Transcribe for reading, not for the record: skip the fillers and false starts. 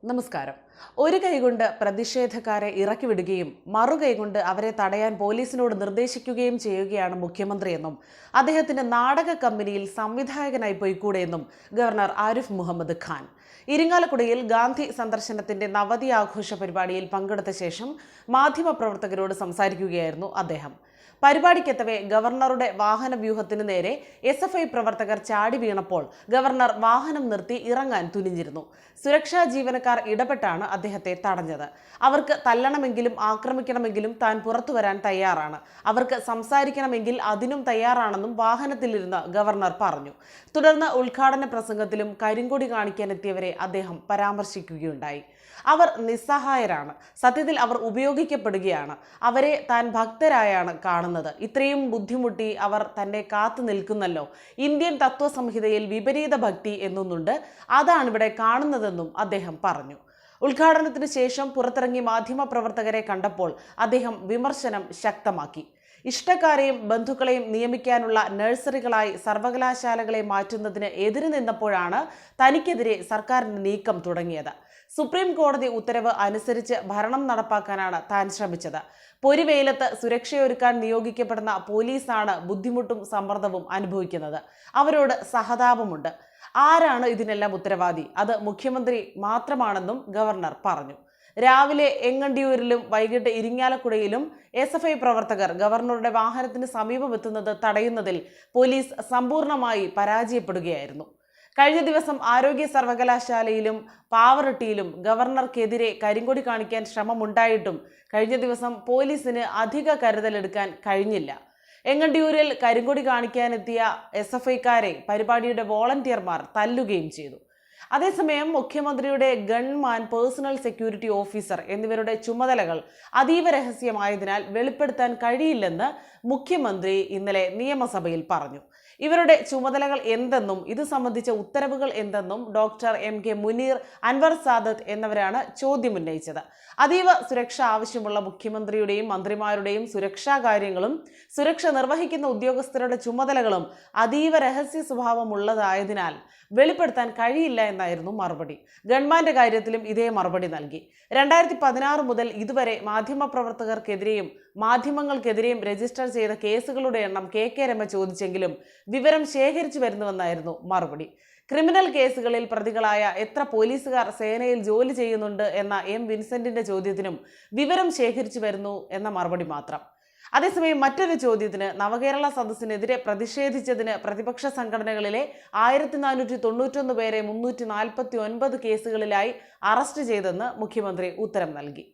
നമസ്കാരം. ഒരു കൈകൊണ്ട് പ്രതിഷേധക്കാരെ ഇറക്കി വിടുകയും മറുകൈകൊണ്ട് അവരെ തടയാൻ പോലീസിനോട് നിർദ്ദേശിക്കുകയും ചെയ്യുകയാണ് മുഖ്യമന്ത്രിയെന്നും അദ്ദേഹത്തിന്റെ നാടക കമ്പനിയിൽ സംവിധായകനായി പോയിക്കൂടെയെന്നും ഗവർണർ ആരിഫ് മുഹമ്മദ് ഖാൻ ഇരിങ്ങാലക്കുടയിൽ ഗാന്ധി സന്ദർശനത്തിന്റെ നവതി ആഘോഷ പരിപാടിയിൽ പങ്കെടുത്ത ശേഷം മാധ്യമപ്രവർത്തകരോട് സംസാരിക്കുകയായിരുന്നു അദ്ദേഹം. പരിപാടിക്കെത്തവേ ഗവർണറുടെ വാഹന വ്യൂഹത്തിന് നേരെ SFI പ്രവർത്തകർ ചാടി വീണപ്പോൾ ഗവർണർ വാഹനം നിർത്തി ഇറങ്ങാൻ തുനിഞ്ഞിരുന്നു. സുരക്ഷാ ജീവനക്കാർ ഇടപെട്ടാണ് അദ്ദേഹത്തെ തടഞ്ഞത്. അവർക്ക് തല്ലണമെങ്കിലും ആക്രമിക്കണമെങ്കിലും താൻ പുറത്തു വരാൻ തയ്യാറാണ്, അവർക്ക് സംസാരിക്കണമെങ്കിൽ അതിനും തയ്യാറാണെന്നും വാഹനത്തിലിരുന്ന് ഗവർണർ പറഞ്ഞു. തുടർന്ന് ഉദ്ഘാടന പ്രസംഗത്തിലും കരിങ്കൊടി കാണിക്കാനെത്തിയവരെ അദ്ദേഹം പരാമർശിക്കുകയുണ്ടായി. അവർ നിസ്സഹായരാണ്, സത്യത്തിൽ അവർ ഉപയോഗിക്കപ്പെടുകയാണ്, അവരെ താൻ ഭക്തരായാണ് കാണുന്നത്, ഇത്രയും ബുദ്ധിമുട്ടി അവർ തന്നെ കാത്തു നിൽക്കുന്നല്ലോ, ഇന്ത്യൻ തത്വസംഹിതയിൽ വിപരീത ഭക്തി എന്നൊന്നുണ്ട്, അതാണിവിടെ കാണുന്നതെന്നും അദ്ദേഹം പറഞ്ഞു. ഉദ്ഘാടനത്തിന് ശേഷം പുറത്തിറങ്ങി മാധ്യമപ്രവർത്തകരെ കണ്ടപ്പോൾ അദ്ദേഹം വിമർശനം ശക്തമാക്കി. ഇഷ്ടക്കാരെയും ബന്ധുക്കളെയും നിയമിക്കാനുള്ള നഴ്സറികളായി സർവകലാശാലകളെ മാറ്റുന്നതിന് എതിര് നിന്നപ്പോഴാണ് തനിക്കെതിരെ സർക്കാരിന്റെ നീക്കം തുടങ്ങിയത്. സുപ്രീം കോടതി ഉത്തരവ് അനുസരിച്ച് ഭരണം നടപ്പാക്കാനാണ് താൻ ശ്രമിച്ചത്. പൊരിവെയിലത്ത് സുരക്ഷയൊരുക്കാൻ നിയോഗിക്കപ്പെടുന്ന പോലീസാണ് ബുദ്ധിമുട്ടും സമ്മർദ്ദവും അനുഭവിക്കുന്നത്. അവരോട് സഹതാപമുണ്ട്. ആരാണ് ഇതിനെല്ലാം ഉത്തരവാദി? അത് മുഖ്യമന്ത്രി മാത്രമാണെന്നും ഗവർണർ പറഞ്ഞു. രാവിലെ എങ്ങണ്ടിയൂരിലും വൈകിട്ട് ഇരിങ്ങാലക്കുടയിലും SFI പ്രവർത്തകർ ഗവർണറുടെ വാഹനത്തിന് സമീപമെത്തുന്നത് തടയുന്നതിൽ പോലീസ് സമ്പൂർണ്ണമായി പരാജയപ്പെടുകയായിരുന്നു. കഴിഞ്ഞ ദിവസം ആരോഗ്യ സർവകലാശാലയിലും പാവറട്ടിയിലും ഗവർണർക്കെതിരെ കരിങ്കൊടി കാണിക്കാൻ ശ്രമമുണ്ടായിട്ടും കഴിഞ്ഞ ദിവസം പോലീസിന് അധിക കരുതലെടുക്കാൻ കഴിഞ്ഞില്ല. എങ്ങണ്ടിയൂരിൽ കരിങ്കൊടി കാണിക്കാനെത്തിയ SFIക്കാരെ പരിപാടിയുടെ വോളണ്ടിയർമാർ തല്ലുകയും ചെയ്തു. അതേസമയം മുഖ്യമന്ത്രിയുടെ ഗൺമാൻ, പേഴ്സണൽ സെക്യൂരിറ്റി ഓഫീസർ എന്നിവരുടെ ചുമതലകൾ അതീവ രഹസ്യമായതിനാൽ വെളിപ്പെടുത്താൻ കഴിയില്ലെന്ന് മുഖ്യമന്ത്രി ഇന്നലെ നിയമസഭയിൽ പറഞ്ഞു. ഇവരുടെ ചുമതലകൾ എന്തെന്നും ഇത് സംബന്ധിച്ച ഉത്തരവുകൾ എന്തെന്നും ഡോക്ടർ MK മുനീർ, അൻവർ സാദത്ത് എന്നിവരാണ് ചോദ്യമുന്നയിച്ചത്. അതീവ സുരക്ഷ ആവശ്യമുള്ള മുഖ്യമന്ത്രിയുടെയും മന്ത്രിമാരുടെയും സുരക്ഷാ കാര്യങ്ങളും സുരക്ഷ നിർവഹിക്കുന്ന ഉദ്യോഗസ്ഥരുടെ ചുമതലകളും അതീവ രഹസ്യ സ്വഭാവമുള്ളതായതിനാൽ വെളിപ്പെടുത്താൻ കഴിയില്ല എന്നായിരുന്നു മറുപടി. ഗവൺമെന്റ് കാര്യത്തിലും ഇതേ മറുപടി നൽകി. 2016 മുതൽ ഇതുവരെ മാധ്യമപ്രവർത്തകർക്കെതിരെയും മാധ്യമങ്ങൾക്കെതിരെയും രജിസ്റ്റർ ചെയ്ത കേസുകളുടെ എണ്ണം KK രമ ചോദിച്ചെങ്കിലും വിവരം ശേഖരിച്ചു വരുന്നുവെന്നായിരുന്നു മറുപടി. ക്രിമിനൽ കേസുകളിൽ പ്രതികളായ എത്ര പോലീസുകാർ സേനയിൽ ജോലി ചെയ്യുന്നുണ്ട് എന്ന വിൻസെന്റിന്റെ ചോദ്യത്തിനും വിവരം ശേഖരിച്ചു വരുന്നു എന്ന മറുപടി മാത്രം. അതേസമയം മറ്റൊരു ചോദ്യത്തിന് നവകേരള സദസ്സിനെതിരെ പ്രതിഷേധിച്ചതിന് പ്രതിപക്ഷ സംഘടനകളിലെ 1491 പേരെ 349 കേസുകളിലായി അറസ്റ്റ് ചെയ്തെന്ന് മുഖ്യമന്ത്രി ഉത്തരം നൽകി.